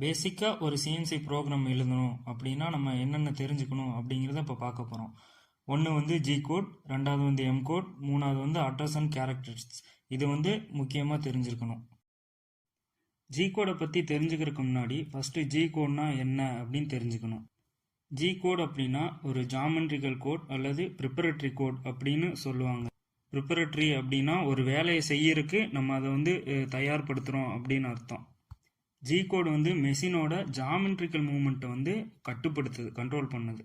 பேசிக்காக ஒரு CNC program எழுதணும் அப்படின்னா நம்ம என்னென்ன தெரிஞ்சுக்கணும் அப்படிங்கிறத இப்போ பார்க்க போகிறோம். ஒன்று வந்து ஜி கோட், ரெண்டாவது வந்து எம் கோட், மூணாவது வந்து அட்ரஸ் அண்ட் கேரக்டர்ஸ். இது வந்து முக்கியமாக தெரிஞ்சுக்கணும். ஜி கோடை பற்றி தெரிஞ்சுக்கிறதுக்கு முன்னாடி ஃபஸ்ட்டு ஜி கோட்னா என்ன அப்படின்னு தெரிஞ்சுக்கணும். ஜி கோட் அப்படின்னா ஒரு ஜாமெட்ரிக்கல் கோட் அல்லது ப்ரிப்பரேட்டரி கோட் அப்படின்னு சொல்லுவாங்க. ப்ரிப்பரேட்டரி அப்படின்னா ஒரு வேலையை செய்யறதுக்கு நம்ம அதை வந்து தயார்படுத்துகிறோம் அப்படின்னு அர்த்தம். ஜி கோடு வந்து மெஷினோட ஜாமெட்ரிக்கல் மூவ்மெண்ட்டை வந்து கட்டுப்படுத்துது, கண்ட்ரோல் பண்ணுது.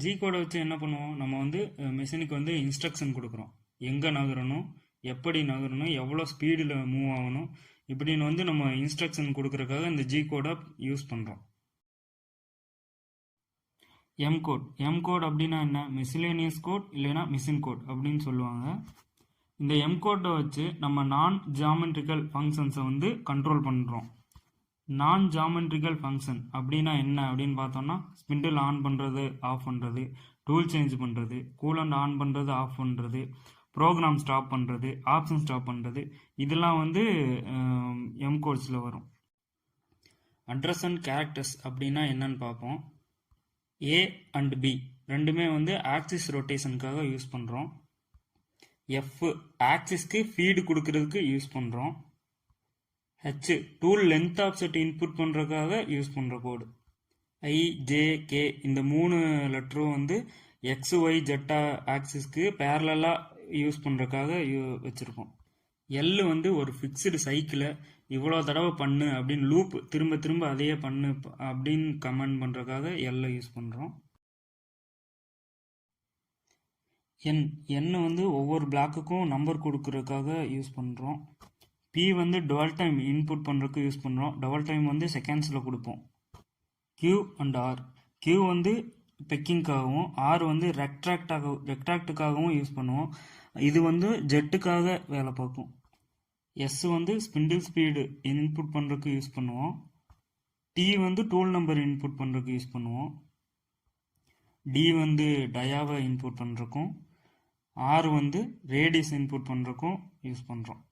ஜி கோடை வச்சு என்ன பண்ணுவோம், நம்ம வந்து மெஷினுக்கு வந்து இன்ஸ்ட்ரக்ஷன் கொடுக்குறோம். எங்கே நகரணும், எப்படி நகரணும், எவ்வளோ ஸ்பீடில் மூவ் ஆகணும், இப்படின்னு வந்து நம்ம இன்ஸ்ட்ரக்ஷன் கொடுக்கறதுக்காக இந்த ஜி கோடை யூஸ் பண்ணுறோம். எம் கோட் அப்படின்னா என்ன, மிஸ்லேனியஸ் கோட் இல்லைன்னா மிஷின் கோட் அப்படின்னு சொல்லுவாங்க. இந்த எம் கோட்டை வச்சு நம்ம நான் ஜாமெட்ரிக்கல் ஃபங்க்ஷன்ஸை வந்து கண்ட்ரோல் பண்ணுறோம். நான் ஜாமெட்ரிக்கல் ஃபங்க்ஷன் அப்படின்னா என்ன அப்படின்னு பார்த்தோம்னா, ஸ்பிண்டில் ஆன் பண்ணுறது, ஆஃப் பண்ணுறது, டூல் சேஞ்ச் பண்ணுறது, கூலண்ட் ஆன் பண்ணுறது, ஆஃப் பண்ணுறது, ப்ரோக்ராம் ஸ்டாப் பண்ணுறது, ஆப்ஷன் ஸ்டாப் பண்ணுறது, இதெல்லாம் வந்து எம் கோட்ஸில் வரும். அட்ரஸ் அண்ட் கேரக்டர்ஸ் அப்படின்னா என்னன்னு பார்ப்போம். ஏ அண்ட் பி ரெண்டுமே வந்து ஆக்சிஸ் ரொட்டேஷனுக்காக யூஸ் பண்ணுறோம். எஃப் ஆக்சிஸ்க்கு ஃபீடு கொடுக்கறதுக்கு யூஸ் பண்ணுறோம். H tool length offset input பண்ணுறதுக்காக யூஸ் பண்ணுற கோடு. ஐ, ஜே, கே இந்த 3 லெட்டரும் வந்து எக்ஸ், ஒய், ஜெட்டா ஆக்சிஸ்க்கு பேரலாக யூஸ் பண்ணுறதுக்காக வச்சுருக்கோம். எல் வந்து ஒரு ஃபிக்ஸ்டு சைக்கிளை இவ்வளோ தடவை பண்ணு அப்படின்னு லூப் திரும்ப திரும்ப அதையே பண்ணு அப்படின்னு கமெண்ட் பண்ணுறதுக்காக எல்லை யூஸ் பண்ணுறோம். என் வந்து ஒவ்வொரு பிளாக்குக்கும் நம்பர் கொடுக்கறதுக்காக யூஸ் பண்ணுறோம். பி வந்து டுவல் டைம் இன்புட் பண்ணுறதுக்கு யூஸ் பண்ணுறோம். டபுள் டைம் வந்து செகண்ட்ஸில் கொடுப்போம். கியூ அண்ட் ஆர், கியூ வந்து பெக்கிங்காகவும், ஆர் வந்து ரெக்ட்ராக்டுக்காகவும் யூஸ் பண்ணுவோம். இது வந்து ஜெட்டுக்காக வேலை பார்க்கும். எஸ் வந்து ஸ்பிண்டில் ஸ்பீடு இன்புட் பண்ணுறதுக்கு யூஸ் பண்ணுவோம். டி வந்து டூல் நம்பர் இன்புட் பண்ணுறதுக்கு யூஸ் பண்ணுவோம். டி வந்து டயாவை இன்புட் பண்ணுறக்கும், ஆர் வந்து ரேடியஸ் இன்புட் பண்ணுறக்கும் யூஸ் பண்ணுறோம்.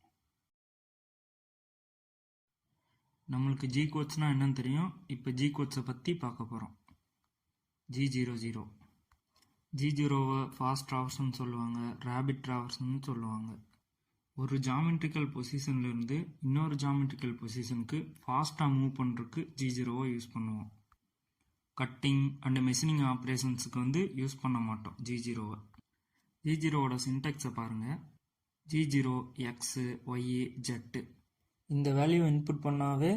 நம்மளுக்கு ஜி கோட்ஸ்னால் என்னன்னு தெரியும். இப்போ ஜி கோட்ஸை பற்றி பார்க்க போகிறோம். G00 G0வை ஃபாஸ்ட் ட்ராவர்ஸ்னு சொல்லுவாங்க, ரேபிட் ட்ராவர்ஸ்னு சொல்லுவாங்க. ஒரு ஜாமெட்ரிக்கல் பொசிஷன்லேருந்து இன்னொரு ஜாமெட்ரிக்கல் பொசிஷனுக்கு ஃபாஸ்ட்டாக மூவ் பண்ணுறதுக்கு G0வை யூஸ் பண்ணுவோம். கட்டிங் அண்ட் மெஷினிங் ஆப்ரேஷன்ஸுக்கு வந்து யூஸ் பண்ண மாட்டோம் G0வை. G0வோட சின்டெக்ஸை பாருங்கள். G0 X, Y, Z. இந்த வேல்யூ இன்புட் பண்ணாவே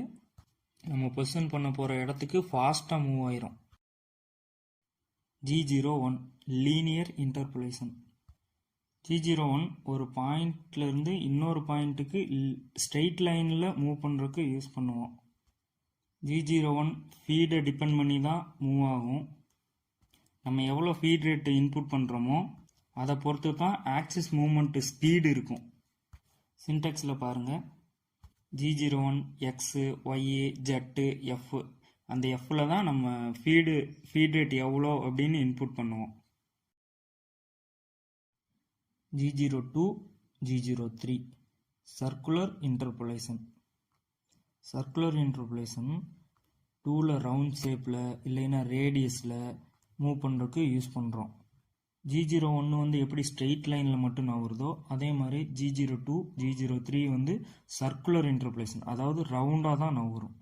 நம்ம பொசிஷன் பண்ண போகிற இடத்துக்கு ஃபாஸ்ட்டாக மூவ் ஆயிரும். G01 linear interpolation. G01 ஒரு பாயிண்ட்லேருந்து இன்னொரு பாயிண்ட்டுக்கு ஸ்ட்ரெயிட் லைனில் மூவ் பண்ணுறதுக்கு யூஸ் பண்ணுவோம். G01 ஃபீடை டிபெண்ட் பண்ணி தான் மூவ் ஆகும். நம்ம எவ்வளோ ஃபீட் ரேட்டு இன்புட் பண்ணுறோமோ அதை பொறுத்து தான் ஆக்சிஸ் மூவ்மெண்ட்டு ஸ்பீடு இருக்கும். சின்டெக்ஸில் பாருங்கள். G01 X, Y, Z, F. அந்த எஃப்பில் தான் நம்ம ஃபீட் ரேட் எவ்வளோ அப்படின்னு இன்புட் பண்ணுவோம். G02 G03 circular interpolation. Circular interpolation டூவில் ரவுண்ட் ஷேப்பில் இல்லைன்னா ரேடியஸில் மூவ் பண்ணுறதுக்கு யூஸ் பண்ணுறோம். G01 வந்து எப்படி ஸ்ட்ரெயிட் லைனில் மட்டும் நகருதோ அதே மாதிரி G02 G03 வந்து சர்க்குலர் இன்டர்போலேஷன், அதாவது ரவுண்டாக தான் நகரும்.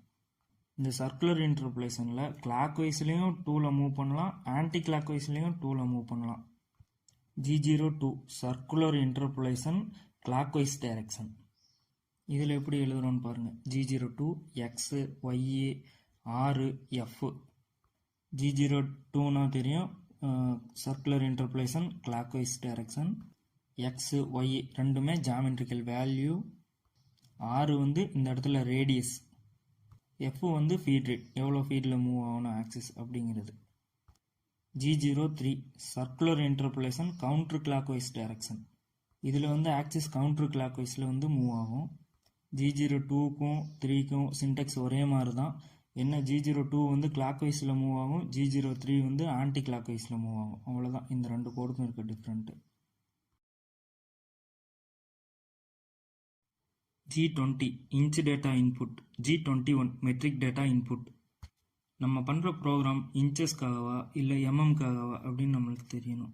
இந்த சர்க்குலர் இன்டர்போலேஷனில் கிளாக் வைஸ்லேயும் டூவில் மூவ் பண்ணலாம், ஆன்டி கிளாக் வைஸ்லேயும் டூவில் மூவ் பண்ணலாம். G02 circular interpolation clockwise direction. இதில் எப்படி எழுதுறோன்னு பாருங்கள். G02 X, Y, R, F. G02னா தெரியும், circular interpolation clockwise direction. X, Y ரெண்டுமே ஜாமெட்ரிக்கல் வேல்யூ. R வந்து இந்த இடத்துல ரேடியஸ். F வந்து ஃபீட் ரேட், எவ்வளோ ஃபீடில் மூவ் ஆகணும் ஆக்சிஸ் அப்படிங்கிறது. G03 circular interpolation counter clockwise direction. இதில் வந்து ஆக்சிஸ் கவுண்டர் கிளாக் வைஸில் வந்து மூவ் ஆகும். G02க்கும் 3க்கும் சின்டெக்ஸ் ஒரே மாதிரி தான். என்ன, G02 வந்து கிளாக் வைஸில் மூவ் ஆகும், G03 வந்து ஆன்டி கிளாக் வைஸில் மூவ் ஆகும். அவ்வளோதான், இந்த ரெண்டு கோடுக்கும் இருக்க different. G20 inch data input, G21 metric data input. நம்ம பண்ணுற ப்ரோக்ராம் இன்ச்சஸ்க்காகவா இல்லை எம்எம்காகவா அப்படின்னு நம்மளுக்கு தெரியணும்.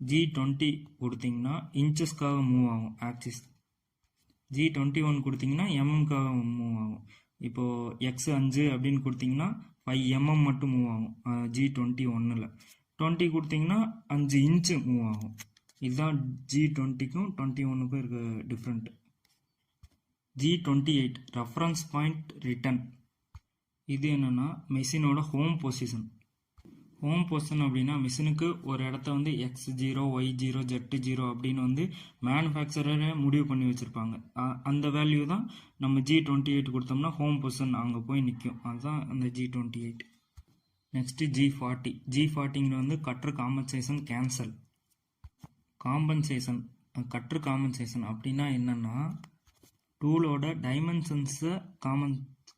G20 கொடுத்தீங்கன்னா இன்ச்சஸ்க்காக மூவ் ஆகும் ஆக்சிஸ். G21 கொடுத்தீங்கன்னா எம்எம்காக மூவ் ஆகும். இப்போது எக்ஸ் 5 அப்படின்னு கொடுத்தீங்கன்னா 5 mm மட்டும் மூவ் ஆகும் G21. 20 கொடுத்தீங்கன்னா 5 இன்ச்சு மூவ் ஆகும். இதுதான் G20க்கும் 21க்கும் இருக்க different. G28 reference point return. இது என்னன்னா மெஷினோட ஹோம் பொசிஷன். ஹோம் பொசிஷன் அப்படின்னா மிஷினுக்கு ஒரு இடத்த வந்து X0, Y0, Z0 அப்படின்னு வந்து மேனுஃபேக்சரரே முடிவு பண்ணி வச்சுருப்பாங்க. அந்த வேல்யூ தான் நம்ம G28 கொடுத்தோம்னா ஹோம் பொசிஷன் அங்கே போய் நிற்கும். அதுதான் அந்த G28. நெக்ஸ்ட்டு G40 வந்து cutter compensation cancel. Cutter compensation அப்படின்னா என்னன்னா டூலோட டைமென்ஷன்ஸை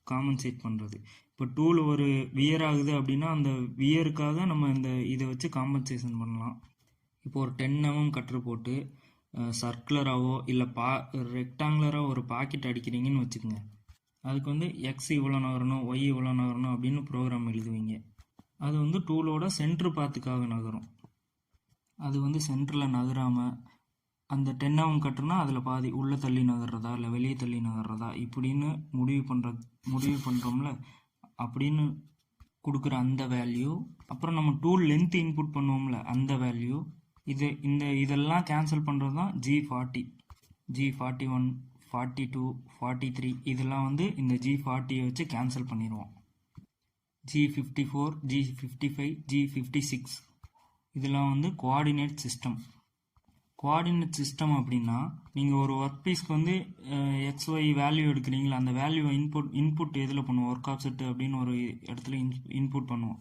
காம்பன்சேட் பண்ணுறது. இப்போ டூல் ஒரு வியர் ஆகுது அப்படின்னா அந்த வியருக்காக நம்ம இதை வச்சு காம்பன்சேஷன் பண்ணலாம். இப்போ ஒரு 10 mm கட்ரு போட்டு சர்க்குலராகவோ இல்லை ரெக்டாங்குலராக ஒரு பாக்கெட் அடிக்கிறீங்கன்னு வச்சுக்கோங்க. அதுக்கு வந்து எக்ஸ் இவ்வளோ நகரணும், ஒய் இவ்வளோ நகரணும் அப்படின்னு ப்ரோக்ராம் எழுதுவீங்க. அது வந்து டூலோட சென்ட்ரு பாத்துக்காக நகரும். அது வந்து சென்டரில் நகராமல் அந்த 10 mm கட்டுனா அதில் பாதி உள்ளே தள்ளி நகர்றதா இல்லை வெளியே தள்ளி நகர்றதா இப்படின்னு முடிவு பண்ணுறோம்ல, அப்படின்னு கொடுக்குற அந்த வேல்யூ. அப்புறம் நம்ம டூல் லென்த் இன்புட் பண்ணுவோம்ல அந்த வேல்யூ. இதெல்லாம் கேன்சல் பண்ணுறது தான் G40. G41, 42, 43 இதெல்லாம் வந்து இந்த G40 வச்சு கேன்சல் பண்ணிடுவோம். G54, G55, G56 இதெல்லாம் வந்து கோஆர்டினேட் சிஸ்டம். கோஆர்டினேட் சிஸ்டம் அப்படின்னா நீங்கள் ஒரு ஒர்க் பீஸ்க்கு வந்து XY வேல்யூ எடுக்கிறீங்களா, அந்த வேல்யூவை இன்புட் எதில் பண்ணுவோம், ஒர்க் ஆப்செட் அப்படின்னு ஒரு இடத்துல இன்புட் பண்ணுவோம்.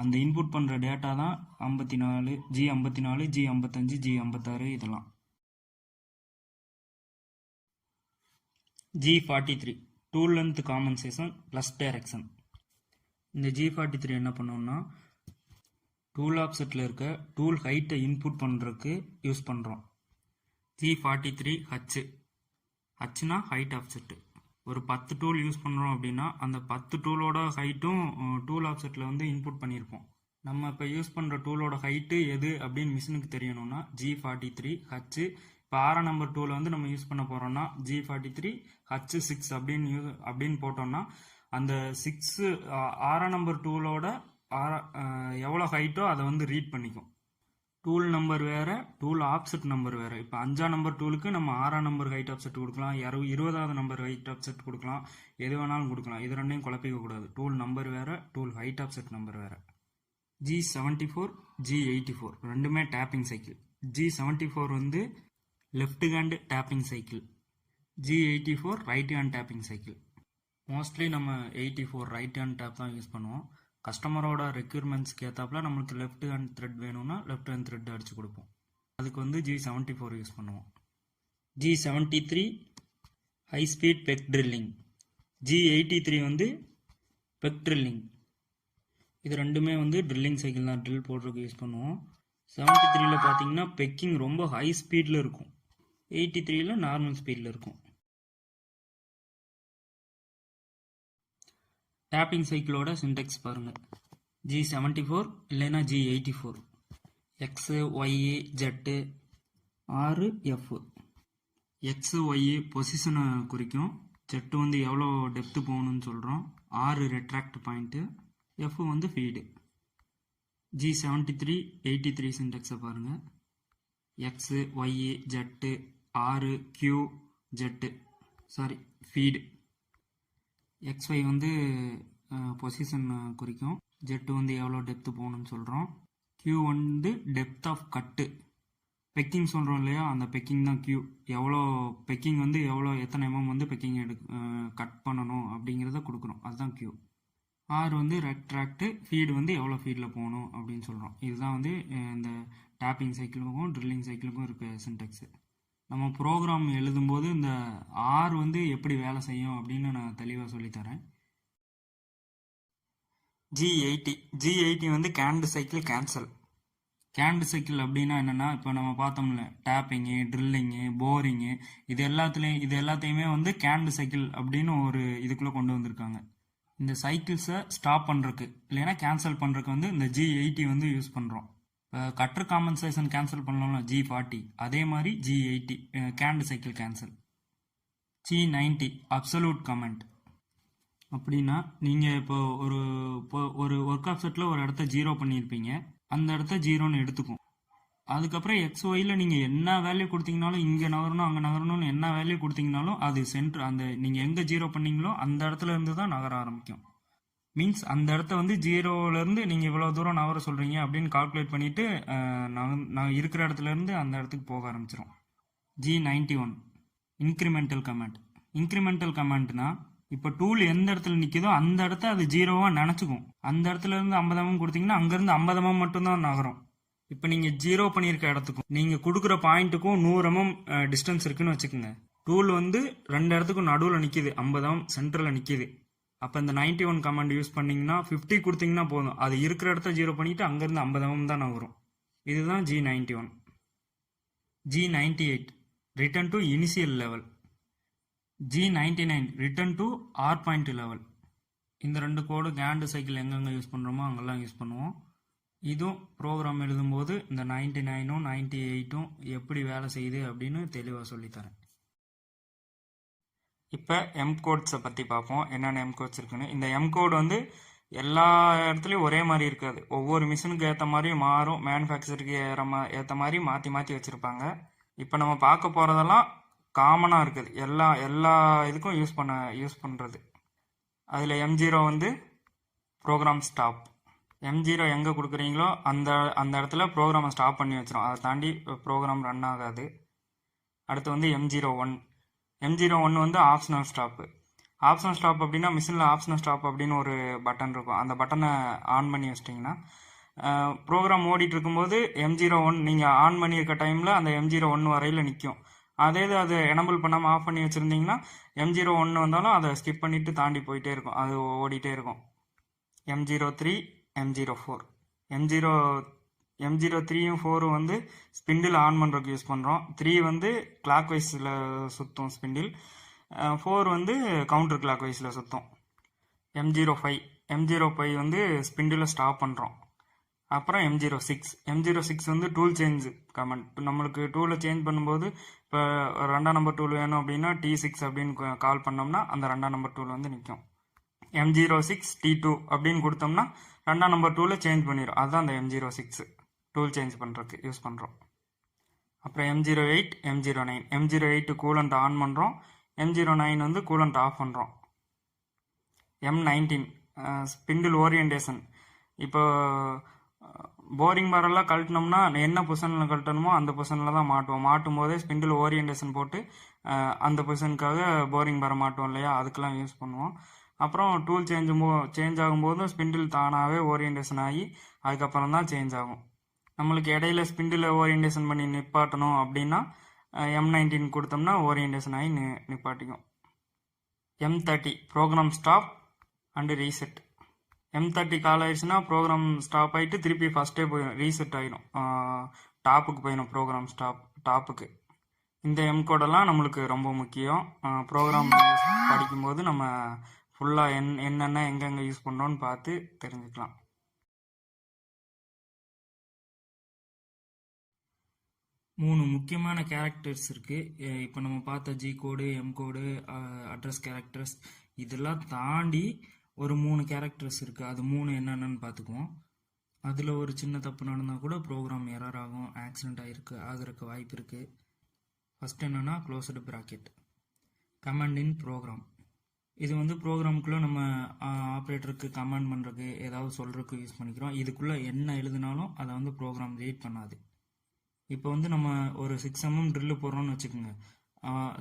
அந்த இன்புட் பண்ணுற டேட்டா தான் 54, G54, G55, G56 இதெல்லாம். G43 tool length compensation plus direction. இந்த G43 என்ன பண்ணோம்னா டூல் ஆப்செட்டில் இருக்க டூல் ஹைட்டை இன்புட் பண்ணுறதுக்கு யூஸ் பண்ணுறோம். G43 ஹச்னா height offset. ஒரு 10 டூல் யூஸ் பண்ணுறோம் அப்படின்னா அந்த 10 டூலோட ஹைட்டும் டூல் ஆப்செட்டில் வந்து இன்புட் பண்ணியிருப்போம். நம்ம இப்போ யூஸ் பண்ணுற டூலோட ஹைட்டு எது அப்படின்னு மிஷினுக்கு தெரியணும்னா G43 ஹச். இப்போ 6 நம்பர் டூலை வந்து நம்ம யூஸ் பண்ண போகிறோம்னா G43 H6 அப்படின்னு போட்டோம்னா அந்த 6 நம்பர் டூலோட எவ்வளோ ஹைட்டோ அதை வந்து ரீட் பண்ணிக்கும். டூல் நம்பர் வேறு, டூல் ஆப்செட் நம்பர் வேறு. இப்போ 5 நம்பர் டூலுக்கு நம்ம 6 நம்பர் ஹைட் ஆப்செட் கொடுக்கலாம், 20வது நம்பர் ஹைட் ஆப்செட் கொடுக்கலாம், எது வேணாலும் கொடுக்கலாம். இது ரெண்டையும் குழப்பிக்க கூடாது. டூல் நம்பர் வேறு, டூல் ஹைட் ஆப்செட் நம்பர் வேறு. G74, G84 ரெண்டுமே டேப்பிங் சைக்கிள். G74 வந்து left hand taping cycle, G84 right hand taping cycle. Mostly நம்ம 84 ரைட் ஹேண்ட் டேப் தான் யூஸ் பண்ணுவோம். கஸ்டமரோட ரெக்யூர்மெண்ட்ஸ்க்கு ஏற்றாப்புல நம்மளுக்கு லெஃப்ட் ஹேண்ட் த்ரெட் வேணும்னா லெஃப்ட் ஹேண்ட் த்ரெட் அடித்து கொடுப்போம். அதுக்கு வந்து G74 யூஸ் பண்ணுவோம். G73 ஹை ஸ்பீட் பெக் ட்ரில்லிங். G83 வந்து பெக் ட்ரில்லிங். இது ரெண்டுமே வந்து ட்ரில்லிங் சைக்கிள் தான், ட்ரில் போடுறதுக்கு யூஸ் பண்ணுவோம். 73ல் பார்த்தீங்கன்னா பெக்கிங் ரொம்ப ஹை ஸ்பீடில் இருக்கும், 83ல் நார்மல் ஸ்பீடில் இருக்கும். டேப்பிங் சைக்கிளோட சின்டெக்ஸ் பாருங்கள். G74 இல்லைன்னா G84 X, Y, Z, R, F. X, Y பொசிஷனை குறிக்கும், Z வந்து எவ்வளோ டெப்த்து போகணும்னு சொல்கிறோம், R ரெட்ராக்ட் பாயிண்ட்டு, F வந்து ஃபீடு. G73, 83 சின்டெக்ஸை பாருங்கள். X, Y, Z, R, Q, Z feed. XY வந்து பொசிஷன் குறிக்கும், Z வந்து எவ்வளோ டெப்த்து போகணும்னு சொல்கிறோம், Q வந்து டெப்த் ஆஃப் கட்டு. பெக்கிங் சொல்கிறோம் இல்லையா, அந்த பெக்கிங் தான் Q. எவ்வளோ பெக்கிங் வந்து எத்தனை mm வந்து பெக்கிங் கட் பண்ணணும் அப்படிங்கிறத கொடுக்குறோம், அதுதான் Q. R வந்து ரெட்ராக்டு, ஃபீடு வந்து எவ்வளோ ஃபீடில் போகணும் அப்படின்னு சொல்கிறோம். இதுதான் வந்து இந்த டேப்பிங் சைக்கிளுக்கும் ட்ரில்லிங் சைக்கிளுக்கும் இருக்க சின்டெக்ஸு. நம்ம ப்ரோக்ராம் எழுதும்போது இந்த R வந்து எப்படி வேலை செய்யும் அப்படின்னு நான் தெளிவாக சொல்லித்தரேன். G80 வந்து Cantt cycle cancel. Cantt cycle அப்படின்னா என்னன்னா, இப்போ நம்ம பார்த்தோம்ல டேப்பிங்கு, ட்ரில்லிங்கு, போரிங்கு, இது எல்லாத்தையுமே வந்து கேண்ட் சைக்கிள் அப்படின்னு ஒரு இதுக்குள்ள கொண்டு வந்திருக்காங்க. இந்த சைக்கிள்ஸை ஸ்டாப் பண்ணுறக்கு இல்லைன்னா கேன்சல் பண்ணுறக்கு வந்து இந்த G80 வந்து யூஸ் பண்ணுறோம். இப்போ கட்டர் காம்பன்சேஷன் கேன்சல் பண்ணலாம்ல G40, அதே மாதிரி G80 Cantt cycle cancel. G90 absolute comment அப்படின்னா, நீங்கள் இப்போ ஒரு ஒர்க் ஆஃப் செட்டில் ஒரு இடத்த 0 பண்ணியிருப்பீங்க, அந்த இடத்த 0ன்னு எடுத்துக்கும். அதுக்கப்புறம் XYயில் நீங்கள் என்ன வேல்யூ கொடுத்தீங்கனாலும், இங்கே நகரணும் அங்கே நகரணும்னு என்ன வேல்யூ கொடுத்தீங்கனாலும் அது சென்டர், அந்த நீங்கள் எங்கே 0 பண்ணீங்களோ அந்த இடத்துல இருந்து தான் நகர ஆரம்பிக்கும். மீன்ஸ் அந்த இடத்த வந்து 0லேருந்து நீங்கள் இவ்வளோ தூரம் நகர சொல்கிறீங்க அப்படின்னு கால்குலேட் பண்ணிவிட்டு நான் இருக்கிற இடத்துல இருந்து அந்த இடத்துக்கு போக ஆரம்பிச்சிடும். G91 incremental comment. இன்க்ரிமெண்டல் கமெண்ட்னா, இப்போ டூல் எந்த இடத்துல நிற்கிதோ அந்த இடத்த அது 0வா நினச்சிக்கும். அந்த இடத்துல இருந்து 50 mm கொடுத்தீங்கன்னா அங்கேருந்து 50 mm மட்டும்தான் நகரும். இப்போ நீங்கள் 0 பண்ணியிருக்க இடத்துக்கும் நீங்கள் கொடுக்குற பாயிண்ட்டுக்கும் 100 mm டிஸ்டன்ஸ் இருக்குன்னு வச்சுக்கோங்க. டூல் வந்து 2 இடத்துக்கும் நடுவில் நிற்கிது, 50 mm சென்டரில் நிற்கிது. அப்போ இந்த 91 கமாண்ட் யூஸ் பண்ணிங்கன்னா 50 கொடுத்தீங்கன்னா போதும், அது இருக்கிற இடத்த 0 பண்ணிவிட்டு அங்கேருந்து 50 mm தான் நகரும். இதுதான் G91. G98 return to initial level. G99 return to R point level. இந்த ரெண்டு கோடு கேண்ட் சைக்கிள் எங்கெங்கே யூஸ் பண்ணுறோமோ அங்கெல்லாம் யூஸ் பண்ணுவோம். இதுவும் ப்ரோக்ராம் எழுதும்போது இந்த 99ம் 98ம் எப்படி வேலை செய்யுது அப்படின்னு தெளிவாக சொல்லித்தரேன். இப்போ எம் கோட்ஸை பற்றி பார்ப்போம், என்னென்ன எம் கோட்ஸ் இருக்குன்னு. இந்த எம் கோடு வந்து எல்லா இடத்துலையும் ஒரே மாதிரி இருக்காது, ஒவ்வொரு மிஷினுக்கு ஏற்ற மாதிரி மாறும், மேனுஃபேக்சருக்கு ஏற்ற மாதிரி மாற்றி மாற்றி வச்சுருப்பாங்க. இப்போ நம்ம பார்க்க போகிறதெல்லாம் காமனாக இருக்குது, எல்லா இதுக்கும் யூஸ் பண்ணுறது. அதில் M0 வந்து ப்ரோக்ராம் ஸ்டாப். M0 எங்கே கொடுக்குறீங்களோ அந்த இடத்துல ப்ரோக்ராமை ஸ்டாப் பண்ணி வச்சிடும், அதை தாண்டி ப்ரோக்ராம் ரன் ஆகாது. அடுத்து வந்து M01 வந்து ஆப்ஷனல் ஸ்டாப்பு. ஆப்ஷனல் ஸ்டாப் அப்படின்னா மிஷினில் ஆப்ஷனல் ஸ்டாப் அப்படின்னு ஒரு பட்டன் இருக்கும், அந்த பட்டனை ஆன் பண்ணி வச்சிட்டிங்கன்னா ப்ரோக்ராம் ஓடிட்டு இருக்கும்போது M01 நீங்கள் ஆன் பண்ணியிருக்க டைமில் அந்த M01 வரையில் நிற்கும். அதே இது அது எனபிள் பண்ணாமல் ஆஃப் பண்ணி வச்சுருந்தீங்கன்னா M01 வந்தாலும் அதை ஸ்கிப் பண்ணிவிட்டு தாண்டி போயிட்டே இருக்கும், அது ஓடிட்டே இருக்கும். M03 M04 M03யும் 4 வந்து ஸ்பிண்டில் ஆன் பண்ணுறதுக்கு யூஸ் பண்ணுறோம். 3 வந்து கிளாக் வைஸில் சுற்றும் ஸ்பிண்டில், 4 வந்து கவுண்டர் கிளாக் வைஸில் சுற்றும். M05 வந்து ஸ்பிண்டில் ஸ்டாப் பண்ணுறோம். அப்புறம் M06 வந்து டூல் சேஞ்ச் கமெண்ட். நம்மளுக்கு டூலை சேஞ்ச் பண்ணும்போது இப்போ 2ஆம் நம்பர் டூல் வேணும் அப்படின்னா T6 அப்படின்னு கால் பண்ணோம்னா அந்த 2ஆம் நம்பர் டூல் வந்து நிற்கும். M06 T2 அப்படின்னு கொடுத்தோம்னா 2ஆம் நம்பர் டூவில் சேஞ்ச் பண்ணிடும், அதுதான் அந்த M06 டூல் சேஞ்ச் பண்ணுறதுக்கு யூஸ் பண்ணுறோம். அப்புறம் M08 M09 கூலண்ட் ஆன் பண்ணுறோம், M09 வந்து கூலண்ட் ஆஃப் பண்ணுறோம். M19 spindle orientation. இப்போ போரிங் பாரெல்லாம் கழட்டினோம்னா என்ன பொசிஷனில் கழட்டணுமோ அந்த பொசிஷனில் தான் மாட்டுவோம். மாட்டும் போதே ஸ்பிண்டில் ஓரியன்டேஷன் போட்டு அந்த பொசிஷனுக்காக போரிங் பாரை மாட்டுவோம் இல்லையா, அதுக்கெல்லாம் யூஸ் பண்ணுவோம். அப்புறம் டூல் சேஞ்ச் ஆகும்போதும் ஸ்பிண்டில் தானாகவே ஓரியன்டேஷன் ஆகி அதுக்கப்புறம் தான் சேஞ்ச் ஆகும். நம்மளுக்கு இடையில ஸ்பிண்டில் ஓரியன்டேஷன் பண்ணி நிப்பாட்டணும் அப்படின்னா M19 கொடுத்தோம்னா ஓரியன்டேஷன் ஆகி நிப்பாட்டிக்கும். M30 program stop and reset. M30 call ஆயிடுச்சுன்னா ப்ரோக்ராம் ஸ்டாப் ஆகிட்டு திருப்பி ஃபஸ்ட்டே போயிடும், ரீசெட் ஆகிடும், டாப்புக்கு போயிடும் ப்ரோக்ராம் டாப்புக்கு. இந்த எம் கோடெல்லாம் நம்மளுக்கு ரொம்ப முக்கியம். ப்ரோக்ராம் படிக்கும்போது நம்ம ஃபுல்லாக என்னென்ன எங்கெங்கே யூஸ் பண்ணுறோன்னு பார்த்து தெரிஞ்சுக்கலாம். மூணு முக்கியமான கேரக்டர்ஸ் இருக்குது. இப்போ நம்ம பார்த்த G கோடு, M கோடு, அட்ரஸ் கேரக்டர்ஸ், இதெல்லாம் தாண்டி ஒரு 3 கேரக்டர்ஸ் இருக்குது. அது 3 என்னென்னு பார்த்துக்குவோம். அதில் ஒரு சின்ன தப்பு நடந்தால் கூட ப்ரோக்ராம் எரர் ஆகும், ஆக்சிடென்ட் ஆகிறதுக்கு வாய்ப்பு இருக்குது. ஃபஸ்ட் என்னென்னா க்ளோஸ்டு ப்ராக்கெட். கமாண்ட் இன் ப்ரோக்ராம். இது வந்து ப்ரோக்ராமுக்குள்ளே நம்ம ஆப்ரேட்டருக்கு கமாண்ட் பண்ணுறதுக்கு ஏதாவது சொல்கிறதுக்கு யூஸ் பண்ணிக்கிறோம். இதுக்குள்ளே என்ன எழுதினாலும் அதை வந்து ப்ரோக்ராம் ரீட் பண்ணாது. இப்போ வந்து நம்ம ஒரு 6 mm ட்ரில்லு போடுறோம்னு வச்சுக்கோங்க.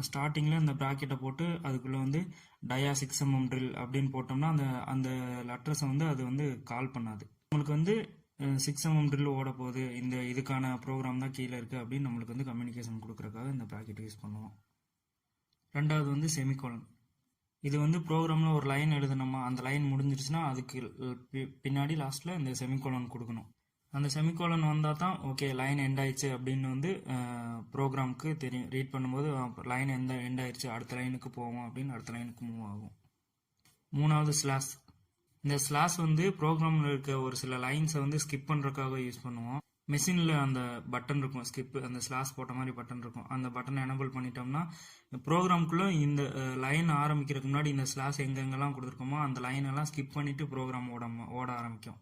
ஸ்டார்டிங்கில் இந்த ப்ராக்கெட்டை போட்டு அதுக்குள்ளே வந்து டயா 6 mm ட்ரில் அப்படின்னு போட்டோம்னா அந்த லெட்டர்ஸை வந்து அது வந்து கால் பண்ணாது. நம்மளுக்கு வந்து 6 mm ட்ரில் ஓட போகுது, இதுக்கான ப்ரோக்ராம் தான் கீழே இருக்குது அப்படின்னு நம்மளுக்கு வந்து கம்யூனிகேஷன் கொடுக்குறதுக்காக இந்த ப்ராக்கெட் யூஸ் பண்ணுவோம். ரெண்டாவது வந்து செமிகோலன். இது வந்து ப்ரோக்ராமில் ஒரு லைன் எழுதணுமா, அந்த லைன் முடிஞ்சிருச்சுன்னா அதுக்கு பின்னாடி லாஸ்ட்டில் இந்த செமிகோலன் கொடுக்கணும். அந்த செமிகோலன் வந்தால் தான் ஓகே லைன் எண்ட் ஆயிடுச்சு அப்படின்னு வந்து ப்ரோக்ராமுக்கு தெரியும். ரீட் பண்ணும்போது லைன் எண்ட் ஆயிடுச்சு, அடுத்த லைனுக்கு போவோம் அப்படின்னு அடுத்த லைனுக்கு மூவ் ஆகும். மூணாவது ஸ்லாஷ். இந்த ஸ்லாஷ் வந்து ப்ரோக்ராமில் இருக்க ஒரு சில லைன்ஸை வந்து ஸ்கிப் பண்ணுறதுக்காக யூஸ் பண்ணுவோம். மெஷினில் அந்த பட்டன் இருக்கும், ஸ்கிப் அந்த ஸ்லாஷ் போட்ட மாதிரி பட்டன் இருக்கும். அந்த பட்டனை எனபிள் பண்ணிட்டோம்னா ப்ரோக்ராம்குள்ளே இந்த லைன் ஆரம்பிக்கிறதுக்கு முன்னாடி இந்த ஸ்லாஷ் எங்கெங்கெல்லாம் கொடுத்துருக்கோமோ அந்த லைனெல்லாம் ஸ்கிப் பண்ணிவிட்டு ப்ரோக்ராம் ஓட ஆரம்பிக்கும்.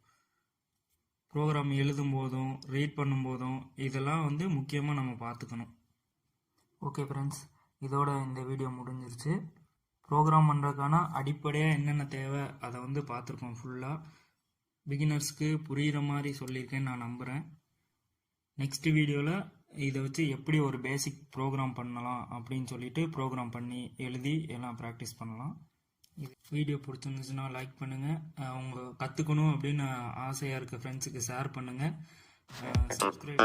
ப்ரோக்ராம் எழுதும் போதும் ரீட் பண்ணும்போதும் இதெல்லாம் வந்து முக்கியமாக நம்ம பார்த்துக்கணும். ஓகே ஃப்ரெண்ட்ஸ், இதோட இந்த வீடியோ முடிஞ்சிருச்சு. ப்ரோக்ராம் பண்ணுறதுக்கான அடிப்படையாக என்னென்ன தேவை அதை வந்து பார்த்துருக்கோம். ஃபுல்லாக பிகினர்ஸ்க்கு புரிகிற மாதிரி சொல்லியிருக்கேன்னு நான் நம்புகிறேன். நெக்ஸ்ட் வீடியோவில் இதை வச்சு எப்படி ஒரு பேசிக் ப்ரோக்ராம் பண்ணலாம் அப்படின்னு சொல்லிட்டு ப்ரோக்ராம் பண்ணி எழுதி எல்லாம் ப்ராக்டிஸ் பண்ணலாம். இது வீடியோ பிடிச்சிருந்துச்சுன்னா லைக் பண்ணுங்கள். அவங்க கற்றுக்கணும் அப்படின்னு ஆசையாக இருக்க ஃப்ரெண்ட்ஸுக்கு ஷேர் பண்ணுங்கள். சப்ஸ்கிரைப்